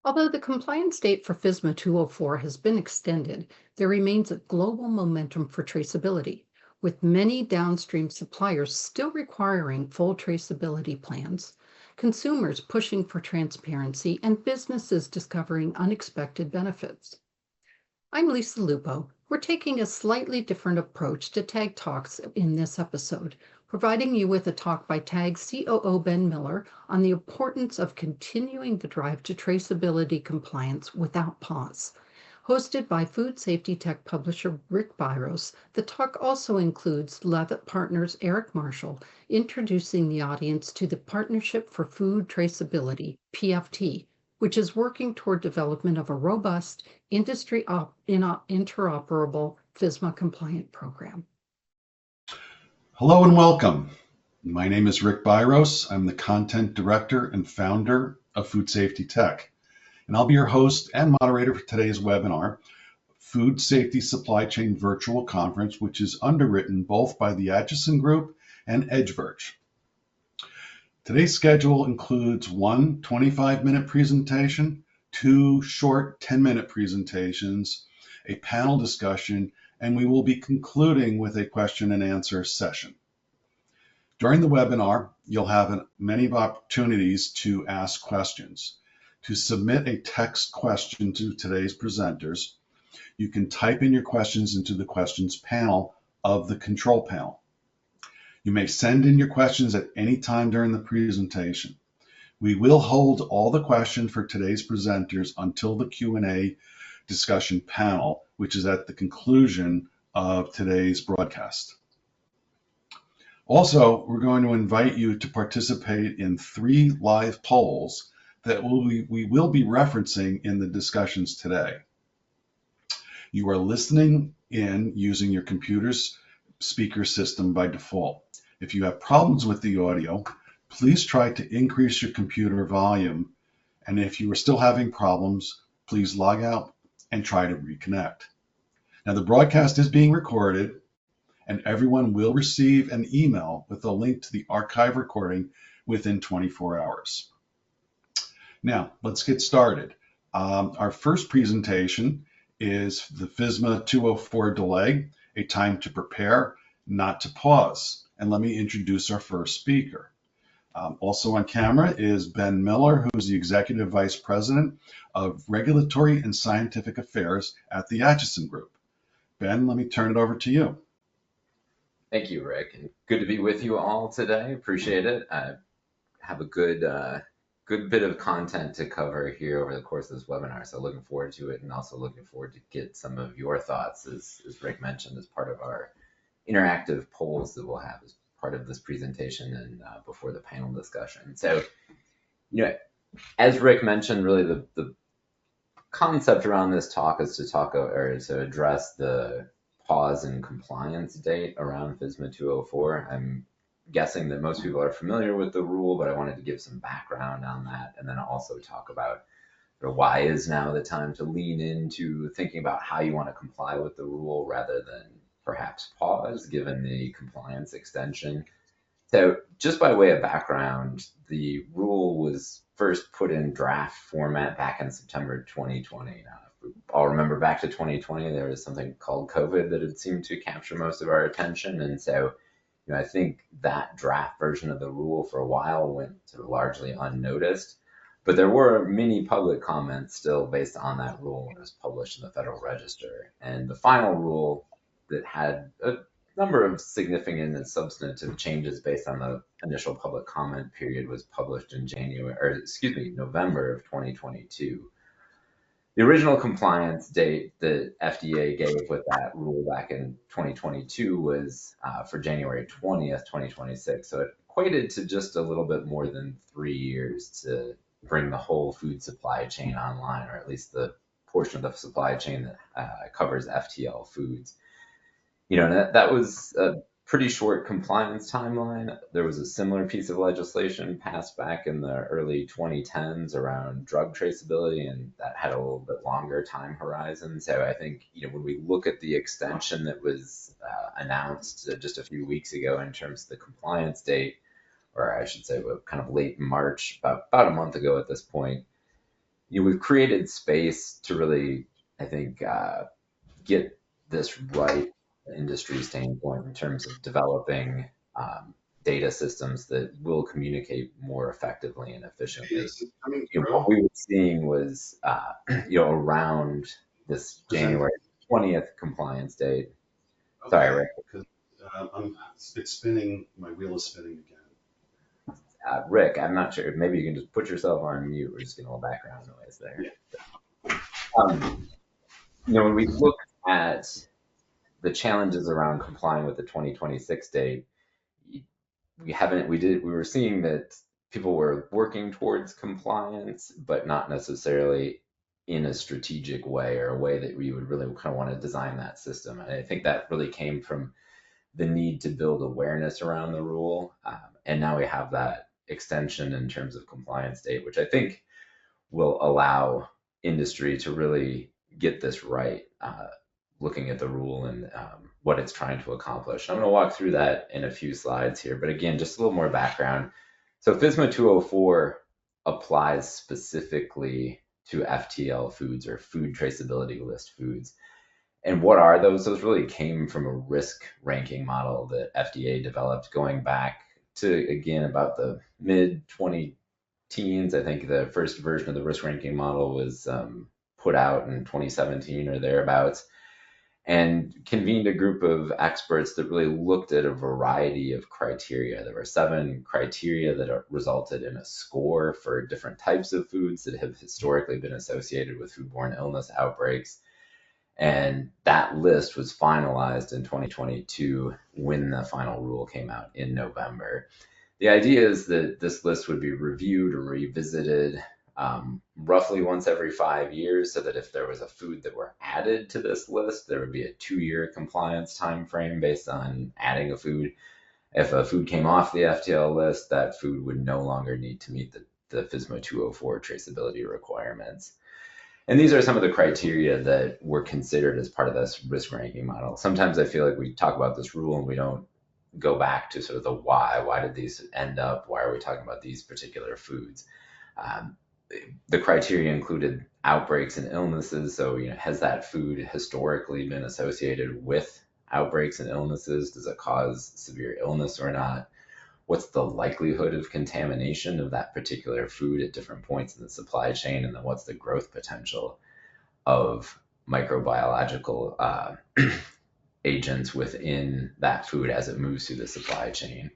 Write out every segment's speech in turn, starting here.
Although the compliance date for FSMA 204 has been extended, there remains a global momentum for traceability, with many downstream suppliers still requiring full traceability plans, consumers pushing for transparency, and businesses discovering unexpected benefits. I'm Lisa Lupo. We're taking a slightly different approach to TAG Talks in this episode, providing you with a talk by TAG COO Ben Miller on the importance of continuing the drive to traceability compliance without pause. Hosted by food safety tech publisher Rick Biros, the talk also includes Leavitt Partners Eric Marshall introducing the audience to the Partnership for Food Traceability, PFT, which is working toward development of a robust, interoperable FSMA-compliant program. Hello and welcome. My name is Rick Biros. I'm the content director and founder of Food Safety Tech, and I'll be your host and moderator for today's webinar, Food Safety Supply Chain Virtual Conference, which is underwritten both by the Atchison Group and EdgeVerge. Today's schedule includes one 25-minute presentation, two short 10-minute presentations, a panel discussion, and we will be concluding with a question and answer session. During the webinar, you'll have many opportunities to ask questions. To submit a text question to today's presenters, you can type in your questions into the questions panel of the control panel. You may send in your questions at any time during the presentation. We will hold all the questions for today's presenters until the Q&A discussion panel, which is at the conclusion of today's broadcast. Also, we're going to invite you to participate in 3 live polls that we will be referencing in the discussions today. You are listening in using your computer's speaker system by default. If you have problems with the audio, please try to increase your computer volume. And if you are still having problems, please log out and try to reconnect. Now, the broadcast is being recorded, and everyone will receive an email with a link to the archive recording within 24 hours. Now, let's get started. Our first presentation is the FSMA 204 delay, a time to prepare, not to pause. And let me introduce our first speaker. Also on camera is Ben Miller, who's the Executive Vice President of Regulatory and Scientific Affairs at the Atchison Group. Ben, let me turn it over to you. Thank you, Rick. And good to be with you all today. Appreciate it. I have a good bit of content to cover here over the course of this webinar, so looking forward to it, and also looking forward to get some of your thoughts, as Rick mentioned, as part of our interactive polls that we'll have as part of this presentation and before the panel discussion. So, as Rick mentioned, really the concept around this talk is to address the pause in compliance date around FSMA 204. I'm guessing that most people are familiar with the rule, but I wanted to give some background on that, and then also talk about why is now the time to lean into thinking about how you want to comply with the rule rather than perhaps pause, given the compliance extension. So just by way of background, the rule was first put in draft format back in September 2020. Now, if we all remember back to 2020, there was something called COVID that had seemed to capture most of our attention. And so, I think that draft version of the rule for a while went sort of largely unnoticed. But there were many public comments still based on that rule when it was published in the Federal Register. And the final rule that had a number of significant and substantive changes based on the initial public comment period was published in November of 2022. The original compliance date that FDA gave with that rule back in 2022 was for January 20th, 2026. So it equated to just a little bit more than 3 years to bring the whole food supply chain online, or at least the portion of the supply chain that covers FTL foods. That was a pretty short compliance timeline. There was a similar piece of legislation passed back in the early 2010s around drug traceability, and that had a little bit longer time horizon. So I think, when we look at the extension that was announced just a few weeks ago in terms of the compliance date, or I should say kind of late March, about a month ago at this point, we've created space to really, I think, get this right from an industry standpoint in terms of developing data systems that will communicate more effectively and efficiently. Is it coming What through? we were seeing was, around this January 20th compliance date. Sorry, Okay, Rick. because it's spinning. My wheel is spinning again. Rick, I'm not sure. Maybe you can just put yourself on mute. We're just getting a little background noise there. Yeah. Um, when we look at the challenges around complying with the 2026 date, we were seeing that people were working towards compliance, but not necessarily in a strategic way or a way that we would really kind of want to design that system. And I think that really came from the need to build awareness around the rule. And now we have that extension in terms of compliance date, which I think will allow industry to really get this right, looking at the rule and what it's trying to accomplish. I'm going to walk through that in a few slides here, but again, just a little more background. So FSMA 204 applies specifically to FTL foods or food traceability list foods. And what are those? Those really came from a risk ranking model that FDA developed going back to, again, about the mid 20 teens. I think the first version of the risk ranking model was put out in 2017 or thereabouts, and convened a group of experts that really looked at a variety of criteria. There were 7 criteria that resulted in a score for different types of foods that have historically been associated with foodborne illness outbreaks. And that list was finalized in 2022 when the final rule came out in November. The idea is that this list would be reviewed or revisited roughly once every 5 years, so that if there was a food that were added to this list, there would be a 2-year compliance time frame based on adding a food. If a food came off the FTL list, that food would no longer need to meet the FSMA 204 traceability requirements. And these are some of the criteria that were considered as part of this risk ranking model. Sometimes I feel like we talk about this rule and we don't go back to sort of the why. Why did these end up? Why are we talking about these particular foods? The criteria included outbreaks and illnesses. So, has that food historically been associated with outbreaks and illnesses? Does it cause severe illness or not? What's the likelihood of contamination of that particular food at different points in the supply chain? And then what's the growth potential of microbiological agents within that food as it moves through the supply chain?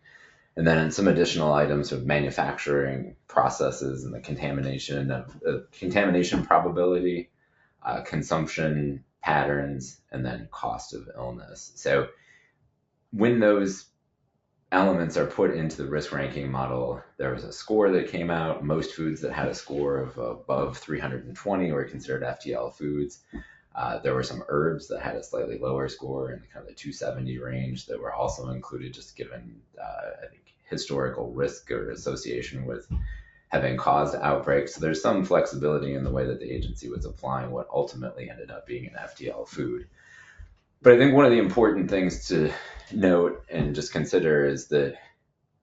And then some additional items of manufacturing processes and the contamination probability, consumption patterns, and then cost of illness. So when those elements are put into the risk ranking model, there was a score that came out. Most foods that had a score of above 320 were considered FTL foods. There were some herbs that had a slightly lower score in kind of the 270 range that were also included, just given, I think, historical risk or association with having caused outbreaks. So there's some flexibility in the way that the agency was applying what ultimately ended up being an FTL food. But I think one of the important things to note and just consider is that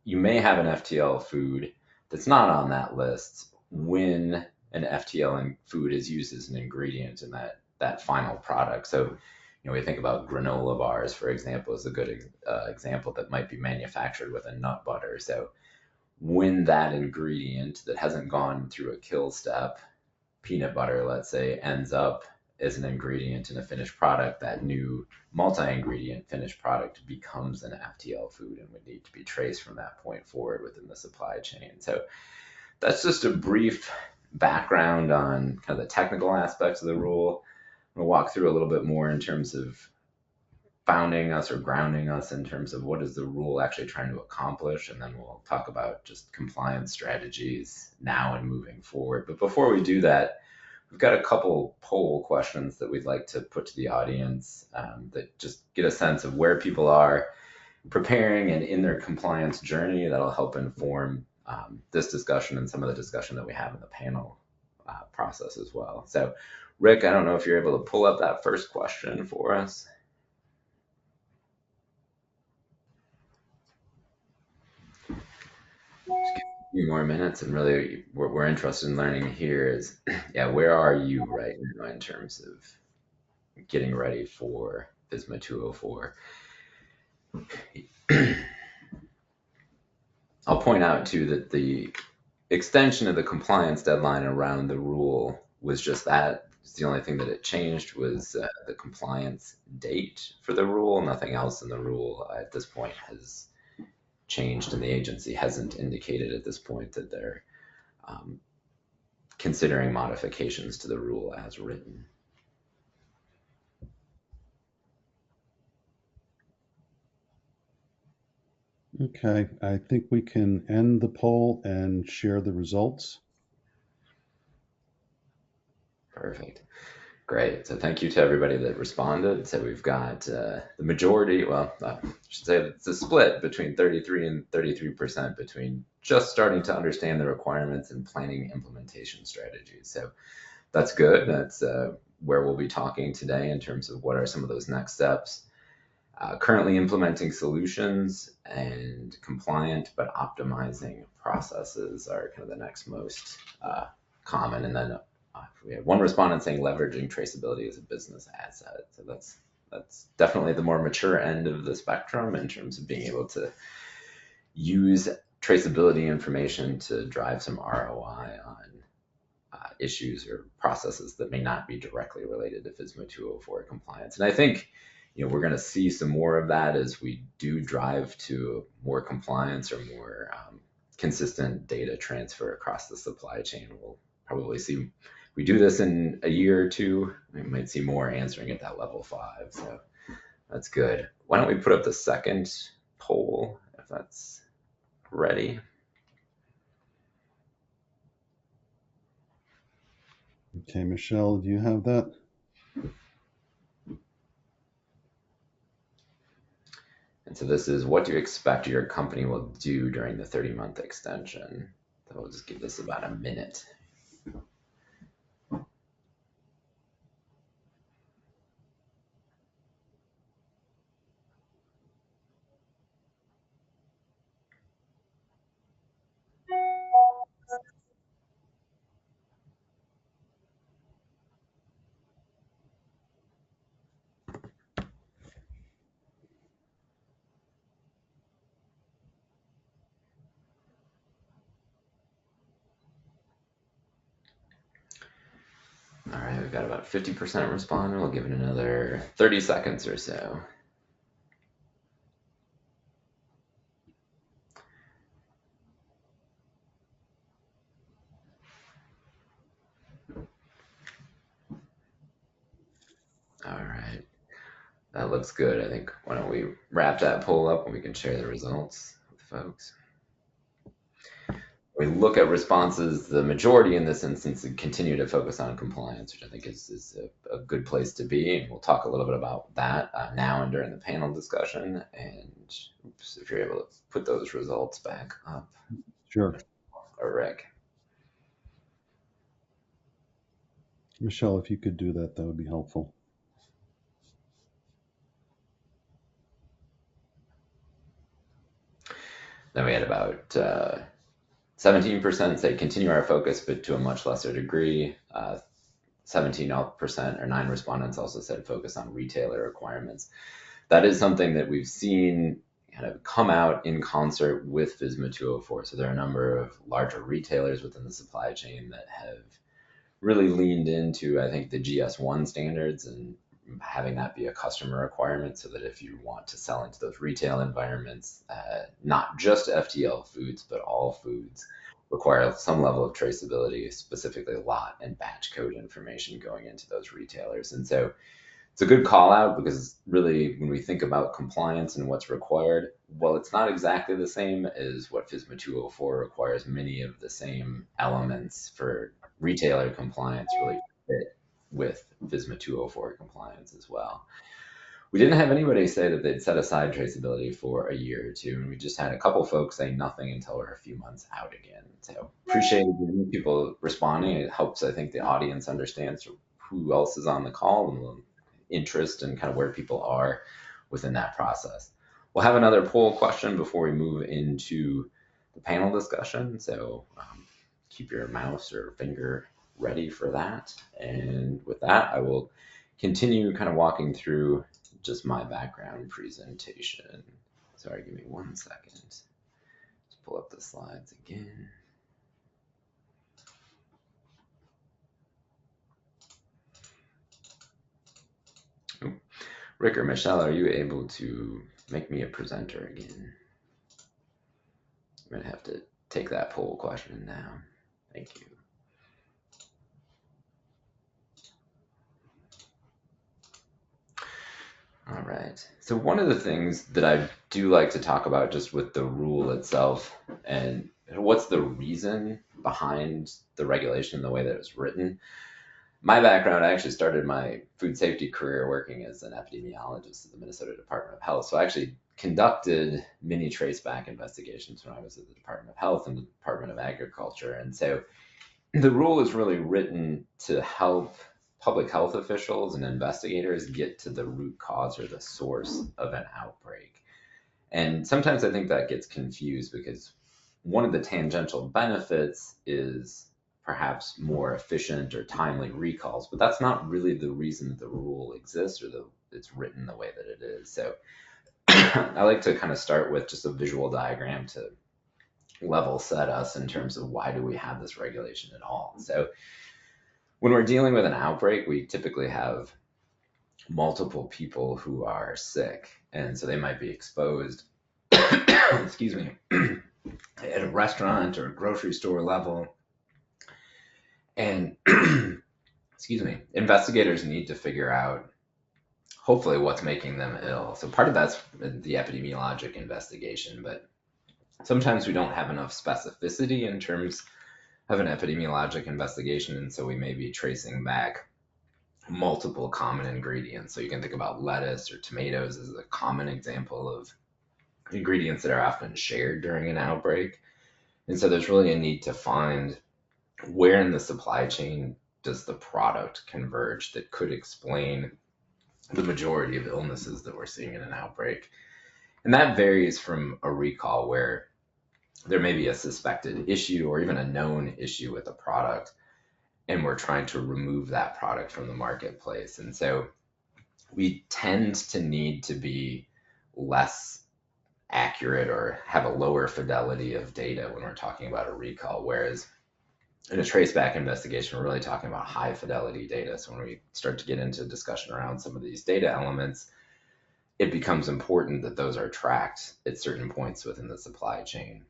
you may have an FTL food that's not on that list when an FTL food is used as an ingredient in that final product. So, we think about granola bars, for example, is a good example that might be manufactured with a nut butter. So when that ingredient that hasn't gone through a kill step, peanut butter, let's say, ends up as an ingredient in a finished product, that new multi-ingredient finished product becomes an FTL food and would need to be traced from that point forward within the supply chain. So that's just a brief background on kind of the technical aspects of the rule. I'm going to walk through a little bit more in terms of founding us or grounding us in terms of what is the rule actually trying to accomplish, and then we'll talk about just compliance strategies now and moving forward. But before we do that, we've got a couple poll questions that we'd like to put to the audience that just get a sense of where people are preparing and in their compliance journey. That'll help inform this discussion and some of the discussion that we have in the panel process as well. So Rick, I don't know if you're able to pull up that first question for us. few more minutes, and really what we're interested in learning here is, yeah, where are you right now in terms of getting ready for FSMA 204? I'll point out too that the extension of the compliance deadline around the rule was just that. It's the only thing that it changed was the compliance date for the rule. Nothing else in the rule at this point has changed, and the agency hasn't indicated at this point that they're considering modifications to the rule as written. Okay, I think we can end the poll and share the results. Perfect. Great. So thank you to everybody that responded. So we've got the majority, well, I should say it's a split between 33 and 33% between just starting to understand the requirements and planning implementation strategies. So that's good. That's where we'll be talking today in terms of what are some of those next steps. Currently implementing solutions and compliant but optimizing processes are kind of the next most common. And then we had one respondent saying leveraging traceability as a business asset. So that's definitely the more mature end of the spectrum in terms of being able to use traceability information to drive some ROI on issues or processes that may not be directly related to FSMA 204 compliance. And I think we're going to see some more of that as we do drive to more compliance or more consistent data transfer across the supply chain. We'll probably see, we do this in a year or two, we might see more answering at that level 5. So that's good. Why don't we put up the second poll if that's ready? Okay, Michelle, do you have that? And so this is, what do you expect your company will do during the 30-month extension? So we'll just give this about a minute. All right, we've got about 50% responding. We'll give it another 30 seconds or so. All right, that looks good. I think, why don't we wrap that poll up and we can share the results with folks. We look at responses, the majority in this instance continue to focus on compliance, which I think is a good place to be. And we'll talk a little bit about that now and during the panel discussion. And if you're able to put those results back up. Sure. Or Rick. Michelle, if you could do that, that would be helpful. Then we had about 17% say continue our focus, but to a much lesser degree. 17% or 9 respondents also said focus on retailer requirements. That is something that we've seen kind of come out in concert with FSMA 204. So there are a number of larger retailers within the supply chain that have really leaned into, I think, the GS1 standards and having that be a customer requirement, so that if you want to sell into those retail environments, not just FTL foods, but all foods, require some level of traceability, specifically lot and batch code information going into those retailers. And so it's a good call out, because really when we think about compliance and what's required, well, it's not exactly the same as what FSMA 204 requires. Many of the same elements for retailer compliance really fit with FSMA 204 compliance as well. We didn't have anybody say that they'd set aside traceability for a year or two, and we just had a couple folks say nothing until we're a few months out again. So appreciate people responding. It helps, I think, the audience understands who else is on the call and the interest and kind of where people are within that process. We'll have another poll question before we move into the panel discussion. So keep your mouse or finger ready for that. And with that, I will continue kind of walking through just my background presentation. Sorry, give me 1 second. Let's pull up the slides again. Oh, Rick or Michelle, are you able to make me a presenter again? I'm gonna have to take that poll question down. Thank you. All right. So one of the things that I do like to talk about just with the rule itself and what's the reason behind the regulation, the way that it's written. My background, I actually started my food safety career working as an epidemiologist at the Minnesota Department of Health. So I actually conducted many traceback investigations when I was at the Department of Health and the Department of Agriculture. And so the rule is really written to help public health officials and investigators get to the root cause or the source of an outbreak. And sometimes I think that gets confused because one of the tangential benefits is perhaps more efficient or timely recalls, but that's not really the reason that the rule exists or it's written the way that it is. So I like to kind of start with just a visual diagram to level set us in terms of why do we have this regulation at all. So when we're dealing with an outbreak, we typically have multiple people who are sick, and so they might be exposed, excuse me, at a restaurant or a grocery store level. And excuse me, investigators need to figure out hopefully what's making them ill. So part of that's the epidemiologic investigation, but sometimes we don't have enough specificity in terms of an epidemiologic investigation, and so we may be tracing back multiple common ingredients. So you can think about lettuce or tomatoes as a common example of ingredients that are often shared during an outbreak. And so there's really a need to find where in the supply chain does the product converge that could explain the majority of illnesses that we're seeing in an outbreak. And that varies from a recall where there may be a suspected issue or even a known issue with a product, and we're trying to remove that product from the marketplace. And so we tend to need to be less accurate or have a lower fidelity of data when we're talking about a recall, whereas in a traceback investigation, we're really talking about high fidelity data. So when we start to get into discussion around some of these data elements, it becomes important that those are tracked at certain points within the supply chain.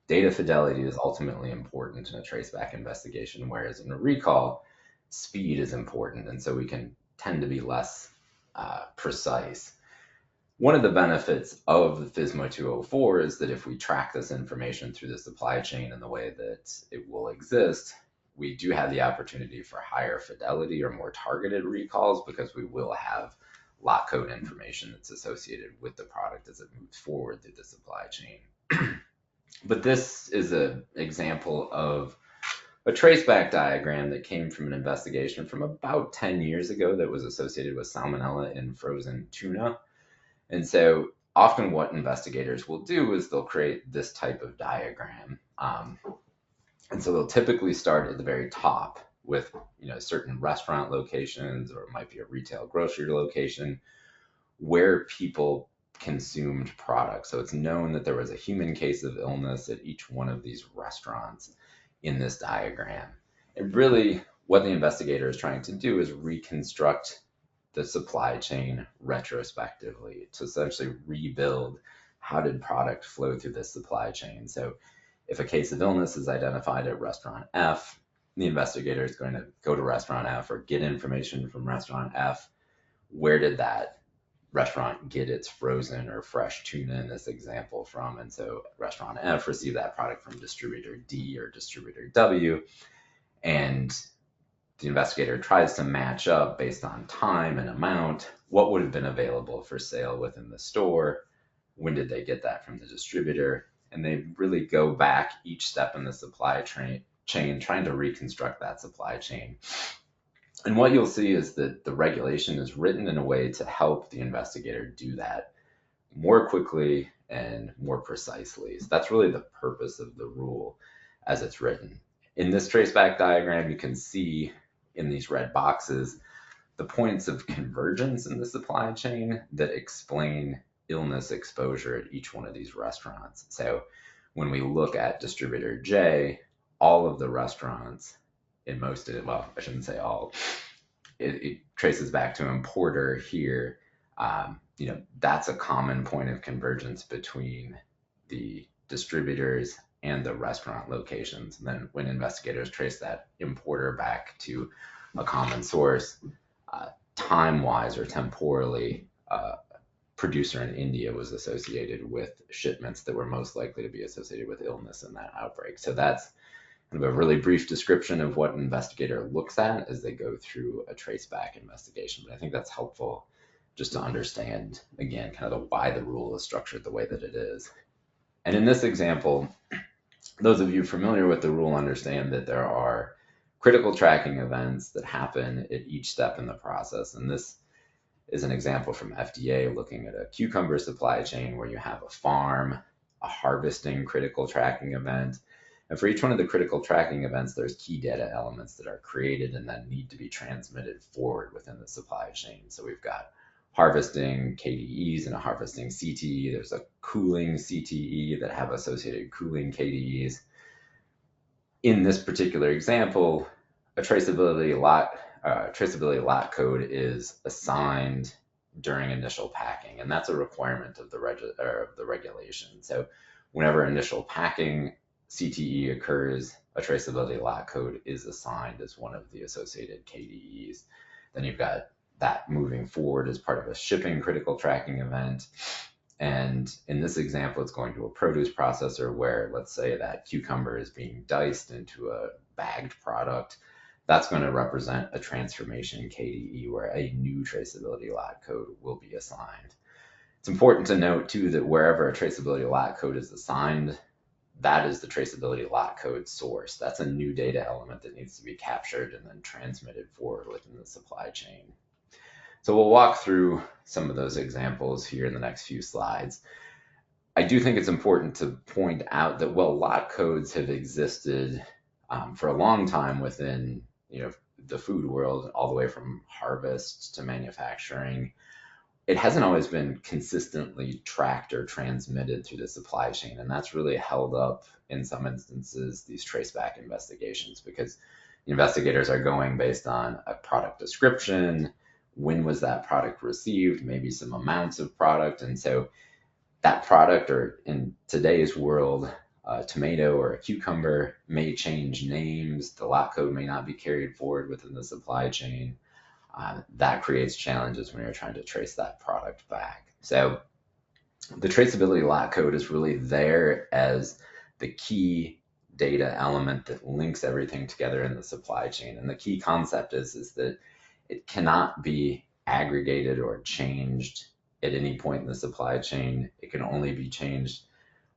Data fidelity is ultimately important in a traceback investigation, whereas in a recall, speed is important, and so we can tend to be less precise. One of the benefits of the FSMA 204 is that if we track this information through the supply chain in the way that it will exist, we do have the opportunity for higher fidelity or more targeted recalls because we will have lot code information that's associated with the product as it moves forward through the supply chain. But this is an example of a traceback diagram that came from an investigation from about 10 years ago that was associated with salmonella in frozen tuna. And so often what investigators will do is they'll create this type of diagram. And so they'll typically start at the very top with certain restaurant locations, or it might be a retail grocery location where people consumed products. So it's known that there was a human case of illness at each one of these restaurants in this diagram. And really what the investigator is trying to do is reconstruct the supply chain retrospectively to essentially rebuild how did product flow through this supply chain. So if a case of illness is identified at restaurant F, the investigator is going to go to restaurant F or get information from restaurant F. Where did that restaurant get its frozen or fresh tuna in this example from? And so restaurant F received that product from distributor D or distributor W, and the investigator tries to match up based on time and amount what would have been available for sale within the store, when did they get that from the distributor, and they really go back each step in the supply chain trying to reconstruct that supply chain. And what you'll see is that the regulation is written in a way to help the investigator do that more quickly and more precisely. So that's really the purpose of the rule as it's written. In this traceback diagram, you can see in these red boxes the points of convergence in the supply chain that explain illness exposure at each one of these restaurants. So when we look at distributor J, all of the restaurants in most of it, well, I shouldn't say all, it traces back to importer here. That's a common point of convergence between the distributors and the restaurant locations. And then when investigators trace that importer back to a common source, time-wise or temporally, producer in India was associated with shipments that were most likely to be associated with illness in that outbreak. So that's kind of a really brief description of what an investigator looks at as they go through a traceback investigation. But I think that's helpful just to understand, again, kind of why the rule is structured the way that it is. And in this example, those of you familiar with the rule understand that there are critical tracking events that happen at each step in the process. And this is an example from FDA looking at a cucumber supply chain where you have a farm, a harvesting critical tracking event. And for each one of the critical tracking events, there's key data elements that are created and then need to be transmitted forward within the supply chain. So we've got harvesting KDEs and a harvesting CTE. There's a cooling CTE that have associated cooling KDEs. In this particular example, a traceability lot code is assigned during initial packing, and that's a requirement of the regulation. So whenever initial packing CTE occurs, a traceability lot code is assigned as one of the associated KDEs. Then you've got that moving forward as part of a shipping critical tracking event. And in this example, it's going to a produce processor where, let's say, that cucumber is being diced into a bagged product. That's going to represent a transformation KDE where a new traceability lot code will be assigned. It's important to note, too, that wherever a traceability lot code is assigned, that is the traceability lot code source. That's a new data element that needs to be captured and then transmitted forward within the supply chain. So we'll walk through some of those examples here in the next few slides. I do think it's important to point out that while lot codes have existed for a long time within the food world, all the way from harvest to manufacturing, it hasn't always been consistently tracked or transmitted through the supply chain. And that's really held up, in some instances, these traceback investigations, because the investigators are going based on a product description, when was that product received, maybe some amounts of product. And so that product, or in today's world, a tomato or a cucumber, may change names. The lot code may not be carried forward within the supply chain. That creates challenges when you're trying to trace that product back. So the traceability lot code is really there as the key data element that links everything together in the supply chain. And the key concept is that it cannot be aggregated or changed at any point in the supply chain. It can only be changed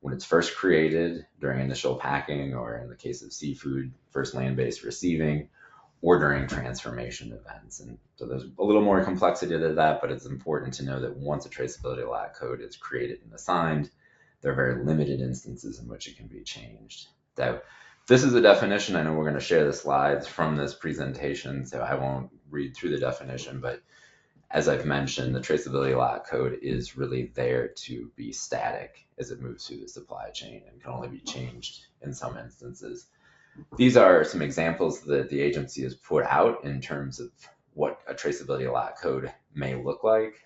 when it's first created during initial packing, or in the case of seafood, first land-based receiving, or during transformation events. And so there's a little more complexity to that, but it's important to know that once a traceability lot code is created and assigned, there are very limited instances in which it can be changed. So this is a definition. I know we're going to share the slides from this presentation, so I won't read through the definition, but as I've mentioned, the traceability lot code is really there to be static as it moves through the supply chain and can only be changed in some instances. These are some examples that the agency has put out in terms of what a traceability lot code may look like.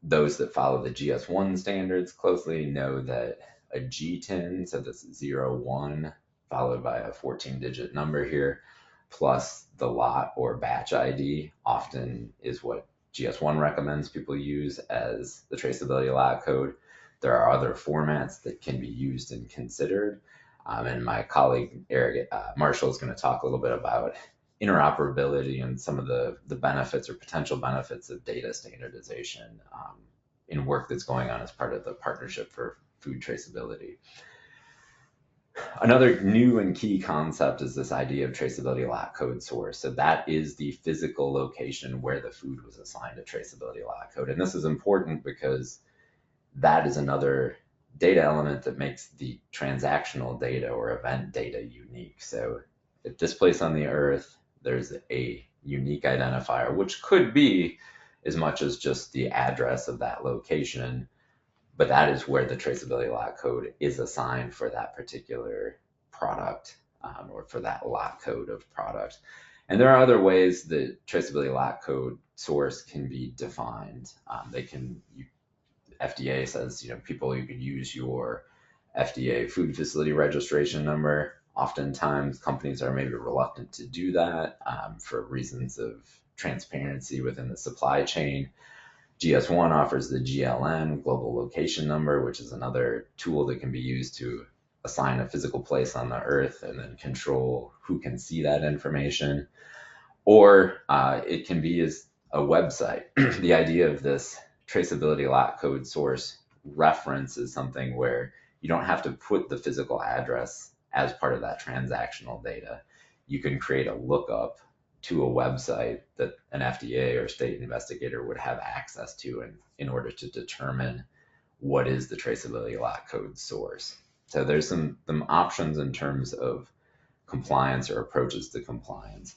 Those that follow the GS1 standards closely know that a GTIN, so this is 01, followed by a 14-digit number here, plus the lot or batch ID often is what GS1 recommends people use as the traceability lot code. There are other formats that can be used and considered. And my colleague Eric Marshall is going to talk a little bit about interoperability and some of the benefits or potential benefits of data standardization in work that's going on as part of the Partnership for Food Traceability. Another new and key concept is this idea of traceability lot code source. So that is the physical location where the food was assigned a traceability lot code. And this is important because that is another data element that makes the transactional data or event data unique. So at this place on the earth, there's a unique identifier, which could be as much as just the address of that location, but that is where the traceability lot code is assigned for that particular product, or for that lot code of product. And there are other ways that traceability lot code source can be defined. FDA says, you could use your FDA food facility registration number. Oftentimes companies are maybe reluctant to do that for reasons of transparency within the supply chain. GS1 offers the GLN, global location number, which is another tool that can be used to assign a physical place on the earth and then control who can see that information. Or it can be as a website. The idea of this traceability lot code source reference is something where you don't have to put the physical address as part of that transactional data. You can create a lookup to a website that an FDA or state investigator would have access to in order to determine what is the traceability lot code source. So there's some options in terms of compliance or approaches to compliance.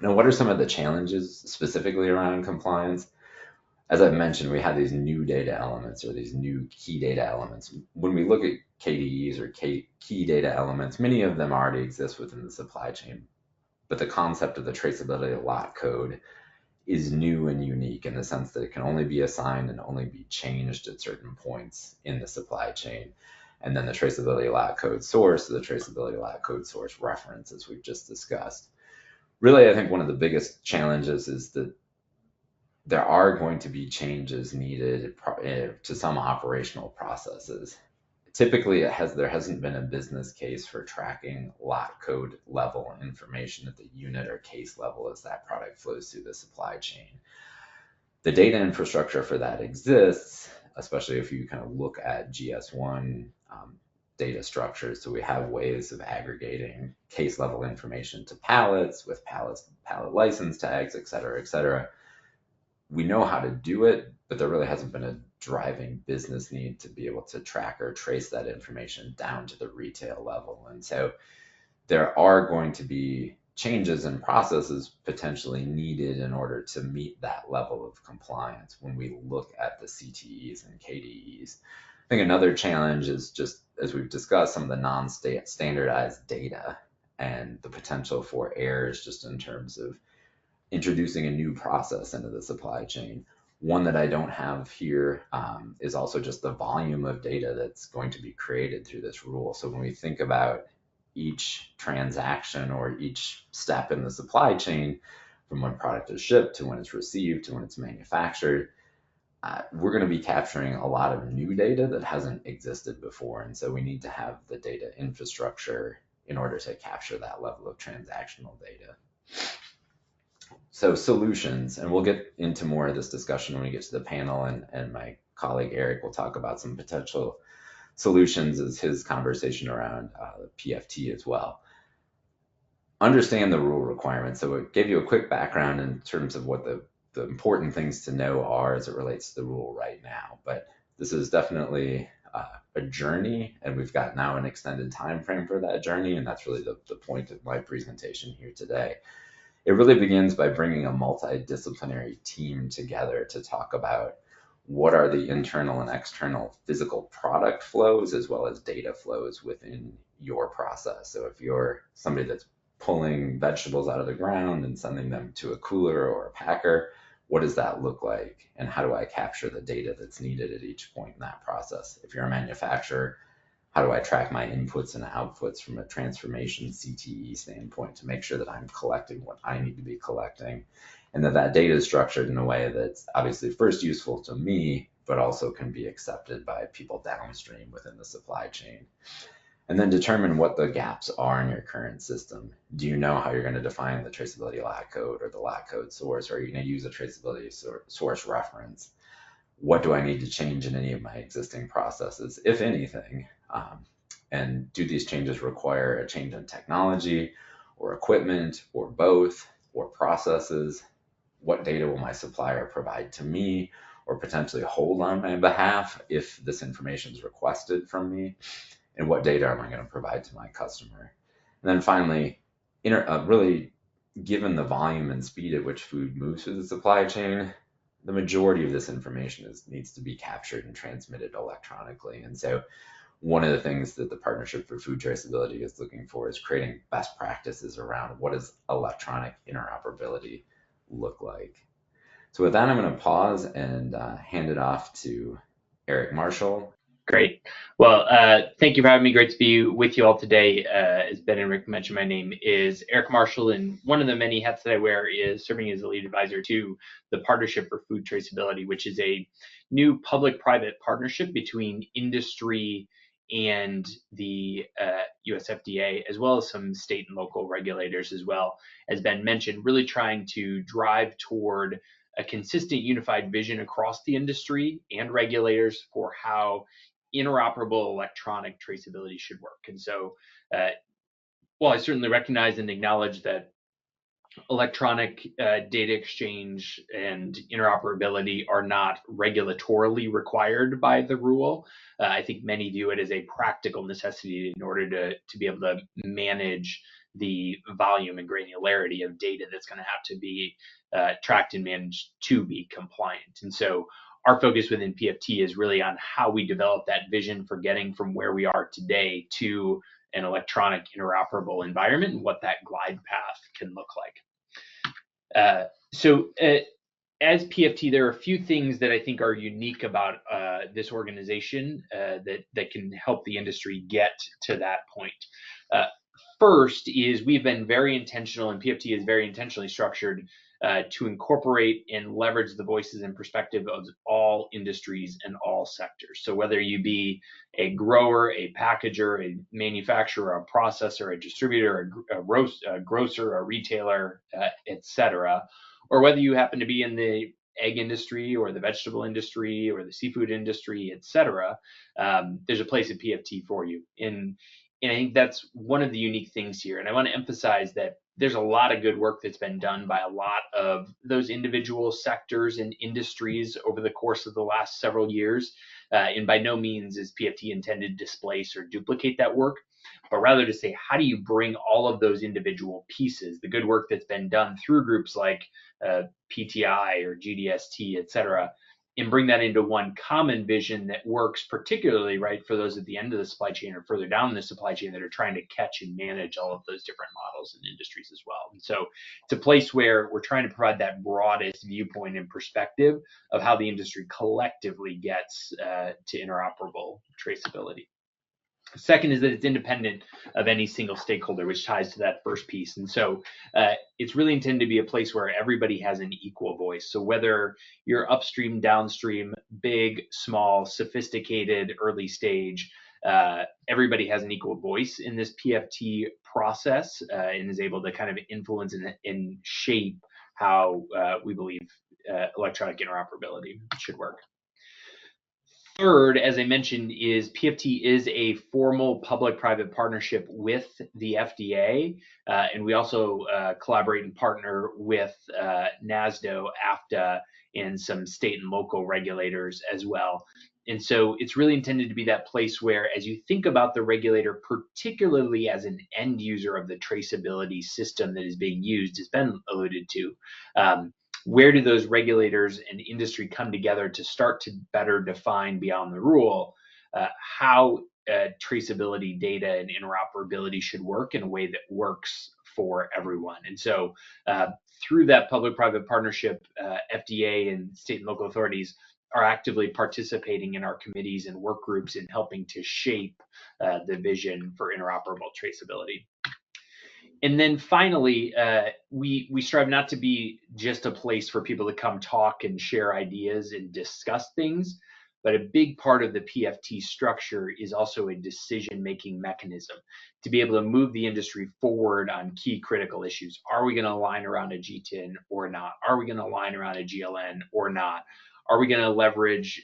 Now, what are some of the challenges specifically around compliance? As I've mentioned, we have these new data elements or these new key data elements. When we look at KDEs or key data elements, many of them already exist within the supply chain. But the concept of the traceability lot code is new and unique in the sense that it can only be assigned and only be changed at certain points in the supply chain. And then the traceability lot code source, the traceability lot code source reference, as we've just discussed. Really, I think one of the biggest challenges is that there are going to be changes needed to some operational processes. Typically, there hasn't been a business case for tracking lot code level information at the unit or case level as that product flows through the supply chain. The data infrastructure for that exists, especially if you kind of look at GS1 data structures. So we have ways of aggregating case level information to pallets with pallet license tags, et cetera, et cetera. We know how to do it, but there really hasn't been a driving business need to be able to track or trace that information down to the retail level. And so there are going to be changes and processes potentially needed in order to meet that level of compliance when we look at the CTEs and KDEs. I think another challenge is just, as we've discussed, some of the non-standardized data and the potential for errors just in terms of introducing a new process into the supply chain. One that I don't have here is also just the volume of data that's going to be created through this rule. So when we think about each transaction or each step in the supply chain, from when product is shipped to when it's received to when it's manufactured, we're going to be capturing a lot of new data that hasn't existed before. And so we need to have the data infrastructure in order to capture that level of transactional data. So solutions, and we'll get into more of this discussion when we get to the panel, and my colleague Eric will talk about some potential solutions as his conversation around PFT as well. Understand the rule requirements. So it gave you a quick background in terms of what the important things to know are as it relates to the rule right now. But this is definitely a journey, and we've got now an extended time frame for that journey, and that's really the point of my presentation here today. It really begins by bringing a multidisciplinary team together to talk about what are the internal and external physical product flows as well as data flows within your process. So if you're somebody that's pulling vegetables out of the ground and sending them to a cooler or a packer, what does that look like? And how do I capture the data that's needed at each point in that process? If you're a manufacturer, how do I track my inputs and outputs from a transformation CTE standpoint to make sure that I'm collecting what I need to be collecting, and that data is structured in a way that's obviously first useful to me, but also can be accepted by people downstream within the supply chain. And then determine what the gaps are in your current system. Do you know how you're going to define the traceability lot code or the lot code source? Or are you going to use a traceability source reference? What do I need to change in any of my existing processes, if anything? And do these changes require a change in technology or equipment or both or processes? What data will my supplier provide to me? or potentially hold on my behalf if this information is requested from me, and what data am I going to provide to my customer. And then finally, really, given the volume and speed at which food moves through the supply chain, the majority of this information needs to be captured and transmitted electronically. And so one of the things that the Partnership for Food Traceability is looking for is creating best practices around what does electronic interoperability look like. So with that, I'm going to pause and hand it off to Eric Marshall. Great. Well, thank you for having me. Great to be with you all today. As Ben and Rick mentioned, my name is Eric Marshall, and one of the many hats that I wear is serving as the lead advisor to the Partnership for Food Traceability, which is a new public-private partnership between industry and the US FDA, as well as some state and local regulators as well. As Ben mentioned, really trying to drive toward a consistent unified vision across the industry and regulators for how interoperable electronic traceability should work. And so while I certainly recognize and acknowledge that electronic data exchange and interoperability are not regulatorily required by the rule, I think many view it as a practical necessity in order to be able to manage the volume and granularity of data that's going to have to be tracked and managed to be compliant. And so our focus within PFT is really on how we develop that vision for getting from where we are today to an electronic interoperable environment and what that glide path can look like. As PFT, there are a few things that I think are unique about this organization that can help the industry get to that point. First is we've been very intentional, and PFT is very intentionally structured to incorporate and leverage the voices and perspective of all industries and all sectors. So whether you be a grower, a packager, a manufacturer, a processor, a distributor, a grocer, a retailer, etc., or whether you happen to be in the egg industry or the vegetable industry or the seafood industry, etc., there's a place at PFT for you. And I think that's one of the unique things here. And I want to emphasize that there's a lot of good work that's been done by a lot of those individual sectors and industries over the course of the last several years. And by no means is PFT intended to displace or duplicate that work, but rather to say, how do you bring all of those individual pieces, the good work that's been done through groups like PTI or GDST, et cetera, and bring that into one common vision that works particularly right for those at the end of the supply chain or further down in the supply chain that are trying to catch and manage all of those different models and industries as well. And so it's a place where we're trying to provide that broadest viewpoint and perspective of how the industry collectively gets to interoperable traceability. Second is that it's independent of any single stakeholder, which ties to that first piece. And so it's really intended to be a place where everybody has an equal voice. So whether you're upstream, downstream, big, small, sophisticated, early stage, everybody has an equal voice in this PFT process and is able to kind of influence and shape how we believe electronic interoperability should work. Third, as I mentioned, is PFT is a formal public-private partnership with the FDA, and we also collaborate and partner with NASDO, AFTA, and some state and local regulators as well. And so it's really intended to be that place where, as you think about the regulator, particularly as an end user of the traceability system that is being used, has been alluded to, where do those regulators and industry come together to start to better define beyond the rule how traceability data and interoperability should work in a way that works for everyone? And so through that public-private partnership, FDA and state and local authorities are actively participating in our committees and work groups in helping to shape the vision for interoperable traceability. And then finally, we strive not to be just a place for people to come talk and share ideas and discuss things, but a big part of the PFT structure is also a decision-making mechanism to be able to move the industry forward on key critical issues. Are we going to align around a GTIN or not? Are we going to align around a GLN or not? Are we going to leverage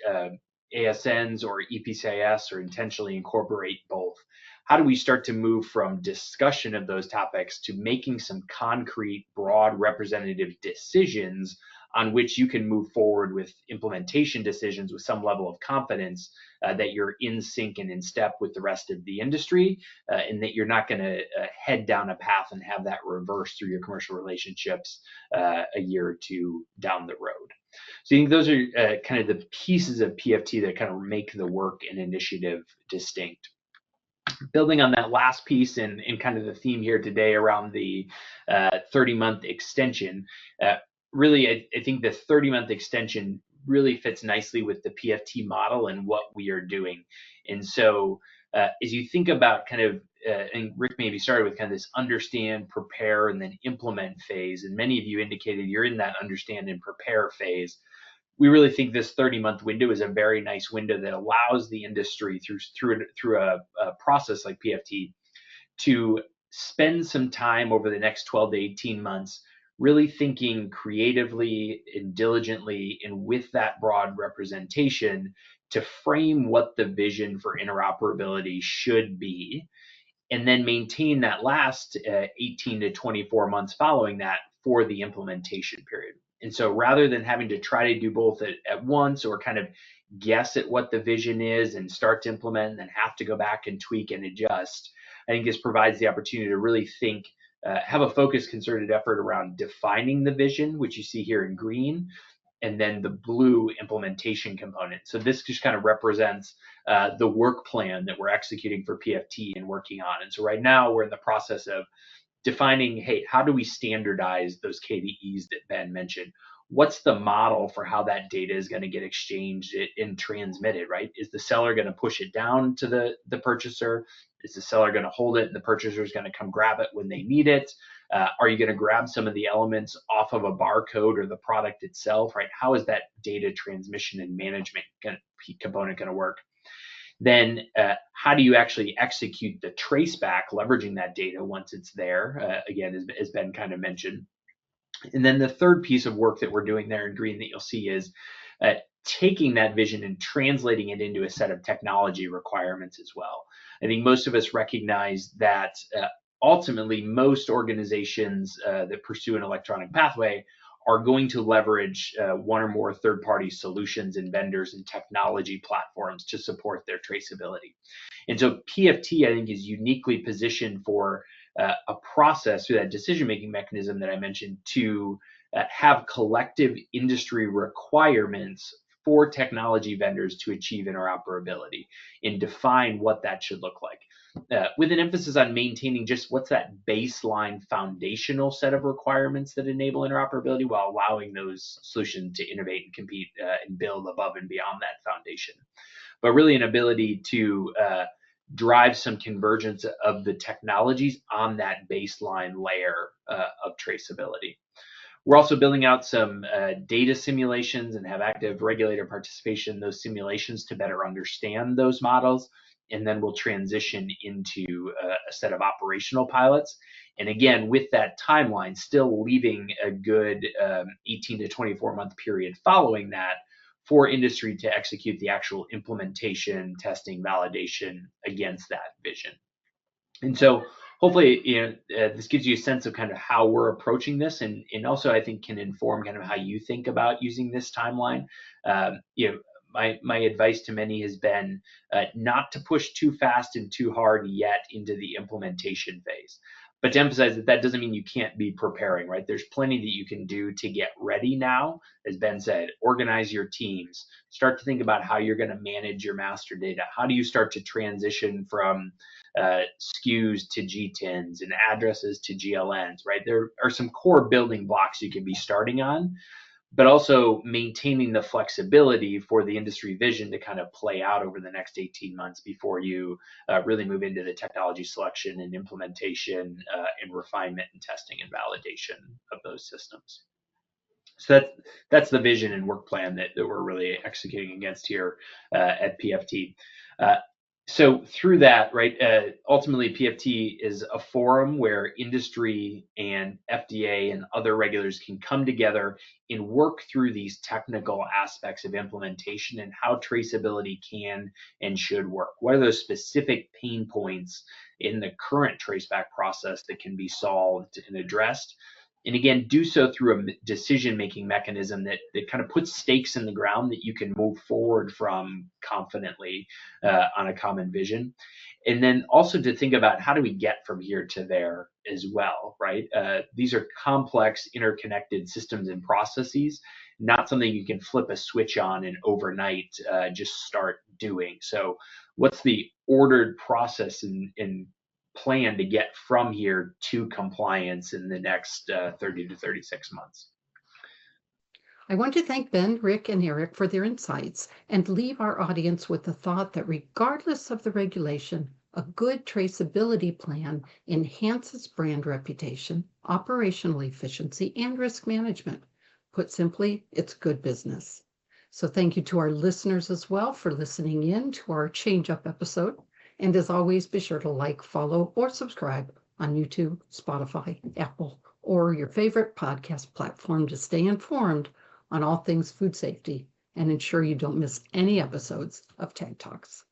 ASNs or EPCIS or intentionally incorporate both? how do we start to move from discussion of those topics to making some concrete, broad, representative decisions on which you can move forward with implementation decisions with some level of confidence that you're in sync and in step with the rest of the industry, and that you're not going to head down a path and have that reverse through your commercial relationships a year or two down the road. So I think those are kind of the pieces of PFT that kind of make the work and initiative distinct. Building on that last piece and kind of the theme here today around the 30-month extension, really, I think the 30-month extension really fits nicely with the PFT model and what we are doing. And so as you think about kind of, and Rick maybe started with kind of this understand, prepare, and then implement phase, and many of you indicated you're in that understand and prepare phase. We really think this 30-month window is a very nice window that allows the industry through a process like PFT to spend some time over the next 12 to 18 months really thinking creatively and diligently and with that broad representation to frame what the vision for interoperability should be, and then maintain that last 18 to 24 months following that for the implementation period. And so rather than having to try to do both at once or kind of guess at what the vision is and start to implement and then have to go back and tweak and adjust, I think this provides the opportunity to really think, have a focused, concerted effort around defining the vision, which you see here in green, and then the blue implementation component. So this just kind of represents the work plan that we're executing for PFT and working on. And so right now we're in the process of defining, hey, how do we standardize those KDEs that Ben mentioned? What's the model for how that data is going to get exchanged and transmitted, right? Is the seller going to push it down to the purchaser? Is the seller going to hold it and the purchaser is going to come grab it when they need it? Are you going to grab some of the elements off of a barcode or the product itself, right? How is that data transmission and management component going to work? Then how do you actually execute the traceback, leveraging that data once it's there, again, as Ben kind of mentioned. And then the third piece of work that we're doing there in green that you'll see is taking that vision and translating it into a set of technology requirements as well. I think most of us recognize that ultimately most organizations that pursue an electronic pathway are going to leverage one or more third-party solutions and vendors and technology platforms to support their traceability. And so PFT, I think, is uniquely positioned for a process through that decision-making mechanism that I mentioned to have collective industry requirements for technology vendors to achieve interoperability and define what that should look like. With an emphasis on maintaining just what's that baseline foundational set of requirements that enable interoperability while allowing those solutions to innovate and compete and build above and beyond that foundation. But really an ability to drive some convergence of the technologies on that baseline layer of traceability. We're also building out some data simulations and have active regulator participation in those simulations to better understand those models. And then we'll transition into a set of operational pilots. And again, with that timeline, still leaving a good 18 to 24 month period following that for industry to execute the actual implementation, testing, validation against that vision. And so hopefully, this gives you a sense of kind of how we're approaching this, and also I think can inform kind of how you think about using this timeline. My advice to many has been not to push too fast and too hard yet into the implementation phase, but to emphasize that that doesn't mean you can't be preparing, right? There's plenty that you can do to get ready now. As Ben said, organize your teams, start to think about how you're going to manage your master data. How do you start to transition from SKUs to GTINs and addresses to GLNs, right? There are some core building blocks you can be starting on, but also maintaining the flexibility for the industry vision to kind of play out over the next 18 months before you really move into the technology selection and implementation and refinement and testing and validation of those systems. So that's the vision and work plan that we're really executing against here at PFT. So through that, right, ultimately PFT is a forum where industry and FDA and other regulators can come together and work through these technical aspects of implementation and how traceability can and should work. What are those specific pain points in the current traceback process that can be solved and addressed? And again, do so through a decision-making mechanism that kind of puts stakes in the ground that you can move forward from confidently on a common vision. And then also to think about how do we get from here to there as well, right? These are complex, interconnected systems and processes, not something you can flip a switch on and overnight just start doing. So what's the ordered process and plan to get from here to compliance in the next 30 to 36 months? I want to thank Ben, Rick, and Eric for their insights and leave our audience with the thought that regardless of the regulation, a good traceability plan enhances brand reputation, operational efficiency, and risk management. Put simply, it's good business. So thank you to our listeners as well for listening in to our Change Up episode. And as always, be sure to like, follow, or subscribe on YouTube, Spotify, Apple, or your favorite podcast platform to stay informed on all things food safety and ensure you don't miss any episodes of TAG Talks.